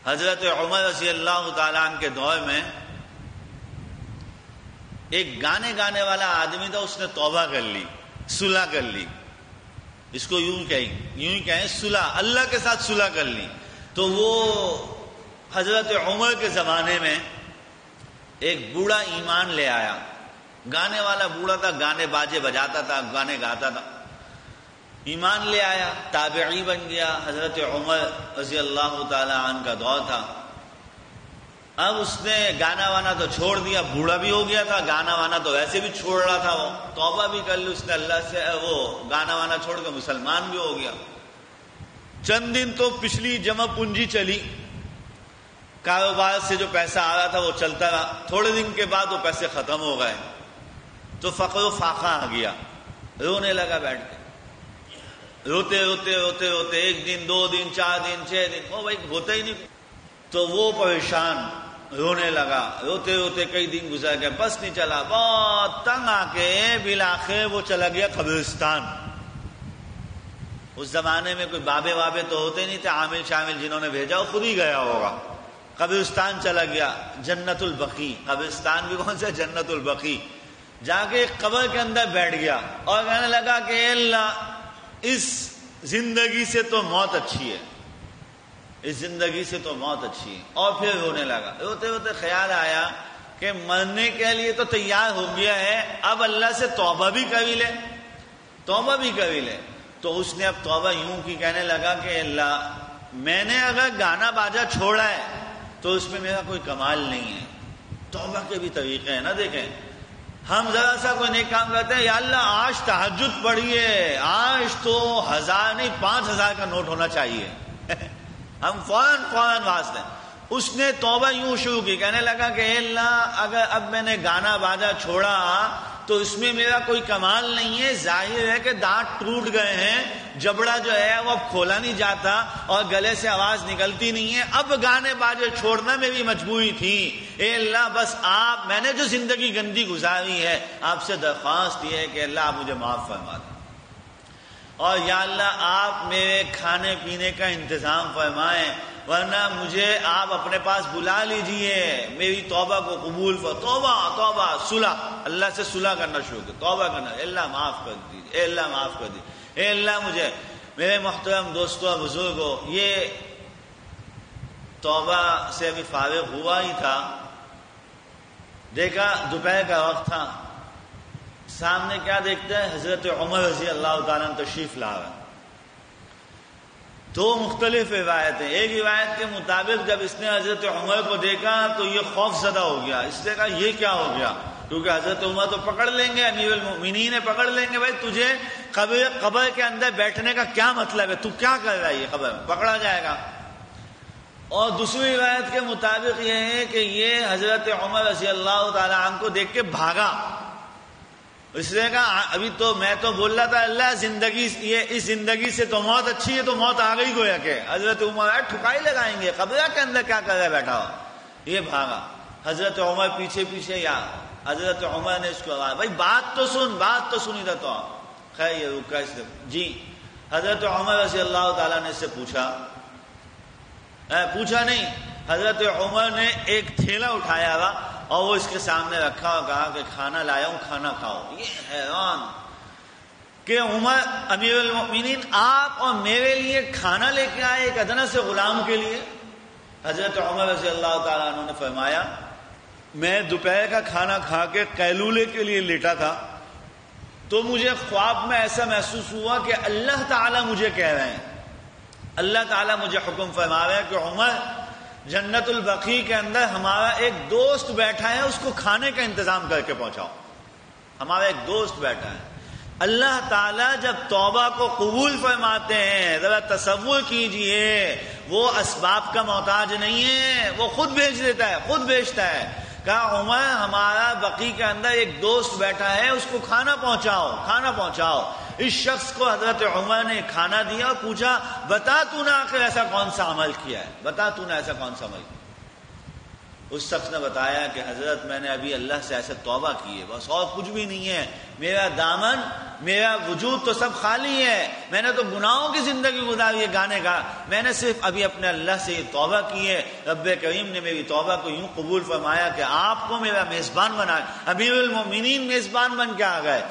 حضرت عمر رضی اللہ تعالیٰ عنہ کے دور میں ایک گانے گانے والا آدمی تھا، اس نے توبہ کر لی، صلح کر لی، اس کو یوں ہی کہیں صلح، اللہ کے ساتھ صلح کر لی. تو وہ حضرت عمر کے زمانے میں ایک بوڑھا ایمان لے آیا، گانے والا بوڑھا تھا، گانے باجے بجاتا تھا، گانے گاتا تھا، ایمان لے آیا، تابعی بن گیا. حضرت عمر رضی اللہ تعالی عنہ کا دور تھا. اب اس نے گانا وانا تو چھوڑ دیا، بوڑھا بھی ہو گیا تھا، گانا وانا تو ویسے بھی چھوڑ رہا تھا، وہ توبہ بھی کر لی اس نے اللہ سے، وہ گانا وانا چھوڑ کے مسلمان بھی ہو گیا. چند دن تو پچھلی جمع پونجی چلی، کاروبار سے جو پیسہ آ رہا تھا وہ چلتا رہا. تھوڑے دن کے بعد وہ پیسے ختم ہو گئے تو فقر و فاقہ آ گیا، رونے لگا بیٹھ کے، روتے روتے روتے روتے 1 دن 2 دن 4 دن 6 دن، وہ بھائی ہوتا ہی نہیں. تو وہ پریشان رونے لگا، روتے روتے کئی دن گزر گئے، بس نہیں چلا، بہت تنگ آ کے بالآخر وہ چلا گیا قبرستان. اس زمانے میں کوئی بابے وابے تو ہوتے نہیں تھے، عامل شامل جنہوں نے بھیجا وہ خود ہی گیا ہوگا. قبرستان چلا گیا، جنت البقیع، قبرستان بھی کون سا؟ جنت البقیع. جا کے ایک قبر کے اندر بیٹھ گیا اور کہنے لگا کہ اے اللہ، اس زندگی سے تو موت اچھی ہے، اس زندگی سے تو موت اچھی ہے. اور پھر رونے لگا، روتے روتے خیال آیا کہ مرنے کے لیے تو تیار ہو گیا ہے، اب اللہ سے توبہ بھی کر لے، توبہ بھی کر لے. تو اس نے اب توبہ یوں کی، کہنے لگا کہ اللہ، میں نے اگر گانا باجا چھوڑا ہے تو اس میں میرا کوئی کمال نہیں ہے. توبہ کے بھی طریقے ہیں نا. دیکھیں ہم ذرا سا کوئی نیک کام کرتے ہیں، یا اللہ آج تہجد پڑھیے، آج تو 1000 نہیں 5000 کا نوٹ ہونا چاہیے، ہم فوراً واسطے. اس نے توبہ یوں شروع کی، کہنے لگا کہ اے اللہ، اگر اب میں نے گانا باجا چھوڑا تو اس میں میرا کوئی کمال نہیں ہے، ظاہر ہے کہ دانت ٹوٹ گئے ہیں، جبڑا جو ہے وہ اب کھولا نہیں جاتا اور گلے سے آواز نکلتی نہیں ہے، اب گانے باجے چھوڑنا میری مجبوری تھی. اے اللہ بس آپ، میں نے جو زندگی گندی گزاری ہے، آپ سے درخواست یہ ہے کہ اللہ آپ مجھے معاف فرما دیں، اور یا اللہ آپ میرے کھانے پینے کا انتظام فرمائیں، ورنہ مجھے آپ اپنے پاس بلا لیجئے، میری توبہ کو قبول توبہ صلح، اللہ سے صلح کرنا شروع کر، توبہ کرنا، اے اللہ معاف کر دیجیے، اے اللہ معاف کر دیجیے، اے اللہ مجھے. میرے محترم دوستوں اور بزرگوں، یہ توبہ سے ابھی فارغ ہوا ہی تھا، دیکھا دوپہر کا وقت تھا، سامنے کیا دیکھتے ہیں؟ حضرت عمر رضی اللہ تعالیٰ عنہ تشریف لا رہے. 2 مختلف روایتیں. ایک روایت کے مطابق جب اس نے حضرت عمر کو دیکھا تو یہ خوف زدہ ہو گیا، اس نے کہا یہ کیا ہو گیا، کیونکہ حضرت عمر تو پکڑ لیں گے، امیر المؤمنین پکڑ لیں گے، بھائی تجھے قبر کے اندر بیٹھنے کا کیا مطلب ہے، تو کیا کر رہا ہے، یہ قبر میں پکڑا جائے گا. اور دوسری روایت کے مطابق یہ ہے کہ یہ حضرت عمر رضی اللہ تعالی عنہ کو دیکھ کے بھاگا. اس نے کہا ابھی تو میں تو بول رہا تھا اللہ زندگی، یہ اس زندگی سے تو موت اچھی ہے، تو موت آ گئی گویا کہ. حضرت عمر ٹھکائی لگائیں گے، قبر کے اندر کیا کر رہا ہے بیٹھا ہو. یہ بھاگا. حضرت عمر پیچھے یا حضرت عمر نے اس کو کہا بھائی بات تو سنی تھا تو. خیر یہ رکا اس نے جی. حضرت عمر رضی اللہ تعالیٰ نے اس سے پوچھا نہیں، حضرت عمر نے ایک تھیلا اٹھایا ہوا اور وہ اس کے سامنے رکھا اور کہا کہ کھانا لایا ہوں، کھانا کھاؤ. یہ حیران کہ عمر امیر المؤمنین آپ اور میرے لیے کھانا لے کے آئے ایک ادنا سے غلام کے لیے. حضرت عمر رضی اللہ تعالیٰ عنہ نے فرمایا میں دوپہر کا کھانا کھا کے قیلولے کے لیے لیٹا تھا تو مجھے خواب میں ایسا محسوس ہوا کہ اللہ تعالیٰ مجھے کہہ رہے ہیں، اللہ تعالیٰ مجھے حکم فرما رہے ہیں کہ عمر جنت البقیع کے اندر ہمارا ایک دوست بیٹھا ہے، اس کو کھانے کا انتظام کر کے پہنچاؤ. ہمارا ایک دوست بیٹھا ہے. اللہ تعالیٰ جب توبہ کو قبول فرماتے ہیں، ذرا تصور کیجئے، وہ اسباب کا محتاج نہیں ہے، وہ خود بھیج دیتا ہے، خود بھیجتا ہے. کہا عمر ہمارا بقیع کے اندر ایک دوست بیٹھا ہے، اس کو کھانا پہنچاؤ. اس شخص کو حضرت عمر نے کھانا دیا اور پوچھا بتا تو نے آخر ایسا کون سا عمل کیا ہے، اس شخص نے بتایا کہ حضرت میں نے ابھی اللہ سے ایسے توبہ کی ہے، بس اور کچھ بھی نہیں ہے، میرا دامن میرا وجود تو سب خالی ہے، میں نے تو گناہوں کی زندگی گزاری ہے گانے کا، میں نے صرف ابھی اپنے اللہ سے یہ توبہ کی ہے، رب کریم نے میری توبہ کو یوں قبول فرمایا کہ آپ کو میرا میزبان بنایا، امیر المومنین میزبان بن کے آ گئے،